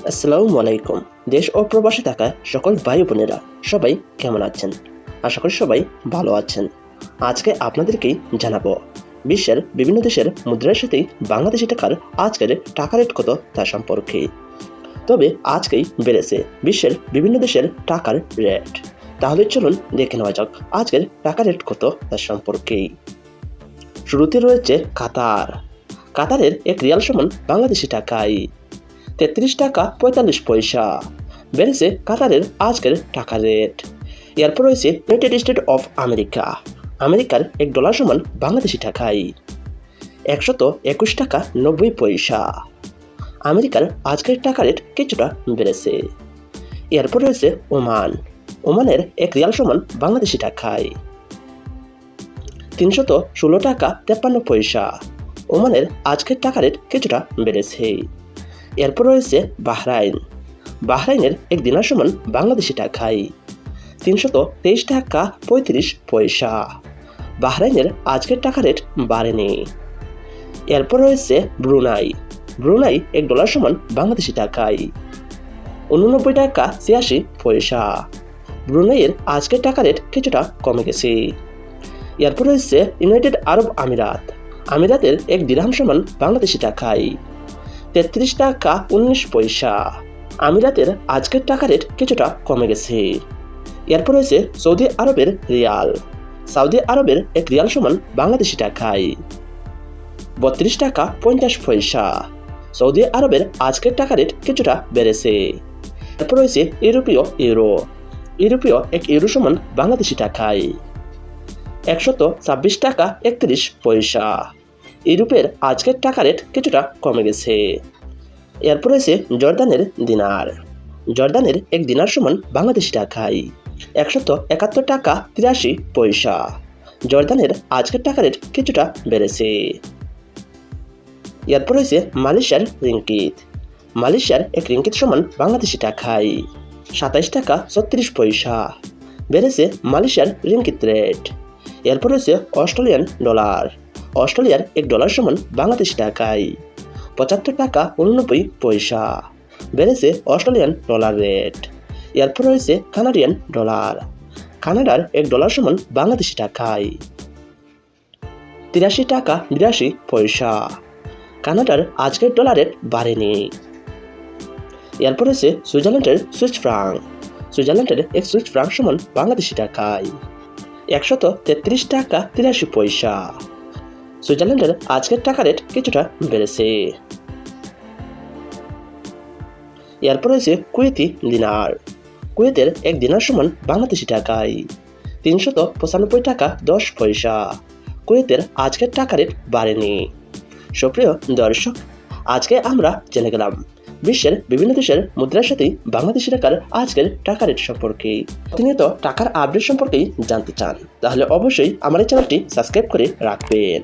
আসসালামু আলাইকুম। দেশ ও প্রবাসে থাকা সকল ভাই বোনেরা সবাই কেমন আছেন? আশা করি সবাই ভালো আছেন। আজকে আপনাদেরকেই জানাবো বিশ্বের বিভিন্ন দেশের মুদ্রার সাথে বাংলাদেশি টাকার আজকের টাকা রেট কত তা সম্পর্কে। তবে আজকেই বেড়েছে বিশ্বের বিভিন্ন দেশের টাকার রেট। তাহলে চলুন দেখে নেওয়া যাক আজকের টাকা রেট কত তা সম্পর্কে। শুরুতে রয়েছে কাতার। কাতারের এক রিয়াল সমান বাংলাদেশি টাকায় 33 টাকা 45 পয়সা। বেড়েছে কাতারের আজকের টাকা রেট। এরপর রয়েছে ইউনাইটেড স্টেট অফ আমেরিকা। আমেরিকার $1 সমান বাংলাদেশি টাকায় 121 টাকা 90 পয়সা। আমেরিকার আজকের টাকা রেট কিছুটা বেড়েছে। এরপর রয়েছে ওমান। ওমানের এক রিয়াল সমান বাংলাদেশি টাকায় 316 টাকা 53 পয়সা। ওমানের আজকের টাকা রেট কিছুটা বেড়েছে। এরপর রয়েছে বাহরাইন। বাহরাইনের এক দিনার সমান বাংলাদেশি টাকায় 323 টাকা 35 পয়সা। বাহরাইনের আজকের টাকা রেট বাড়েনি। এরপর রয়েছে ব্রুনাই। ব্রুনাই $1 সমান বাংলাদেশি টাকায় 89 টাকা 86 পয়সা। ব্রুনাইয়ের আজকের টাকা রেট কিছুটা কমে গেছে। এরপর রয়েছে ইউনাইটেড আরব আমিরাত। আমিরাতের এক দিরহাম সমান বাংলাদেশি টাকায় 33 টাকা 19 পয়সা। আমিরাতের আজকের টাকা রেট কিছুটা কমে গেছে। এরপর রয়েছে সৌদি আরবের রিয়াল। সৌদি আরবের এক রিয়াল সমান বাংলাদেশি টাকায় 32 টাকা 50 পয়সা। সৌদি আরবের আজকের টাকা রেট কিছুটা বেড়েছে। এরপর রয়েছে ইউরোপীয় ইউরো। ইউরোপীয় এক ইউরো সমান বাংলাদেশি টাকায় 126 টাকা 31 পয়সা। ইউরোপের আজকের টাকা রেট কিছুটা কমে গেছে। এরপর রয়েছে জর্দানের দিনার। জর্দানের এক দিনার সমান বাংলাদেশি টাকায় 171 টাকা 83 পয়সা। জর্দানের আজকের টাকা রেট কিছুটা বেড়েছে। এরপর রয়েছে মালয়েশিয়ার রিঙ্কিত। মালয়েশিয়ার এক রিঙ্কিত সমান বাংলাদেশি টাকায় 27 টাকা 36 পয়সা। বেড়েছে মালয়েশিয়ার রিঙ্কিত রেট। এরপর রয়েছে অস্ট্রেলিয়ান ডলার। অস্ট্রেলিয়ার $1 সমান বাংলাদেশি টাকায় 75 টাকা 89 পয়সা। বেড়েছে অস্ট্রেলিয়ান ডলার রেট। এরপর রয়েছে কানাডিয়ান ডলার। কানাডার $1 সমান বাংলাদেশি টাকায় 83 টাকা 82 পয়সা। কানাডার আজকের ডলার রেট বাড়েনি। এরপর রয়েছে সুইজারল্যান্ডের সুইস ফ্রাঙ্ক। সুইজারল্যান্ডের এক সুইস ফ্রাঙ্ক সমান বাংলাদেশি টাকায় 133 টাকা 83 পয়সা। সুইজারল্যান্ডের আজকের টাকা রেট কিছুটা বেড়েছে। এরপর রয়েছে কুয়েতি দিনার। কুয়েতের এক দিনার সমান বাংলাদেশি টাকায় 395 টাকা 10 পয়সা। কুয়েতের আজকের টাকা রেট বাড়েনি। সুপ্রিয় দর্শক, আজকে আমরা জেনে গেলাম বিশ্বের বিভিন্ন দেশের মুদ্রার সাথে বাংলাদেশি টাকার আজকের টাকা রেট সম্পর্কে। প্রতিনিয়ত টাকার আপডেট সম্পর্কেই জানতে চান তাহলে অবশ্যই আমার এই চ্যানেলটি সাবস্ক্রাইব করে রাখবেন।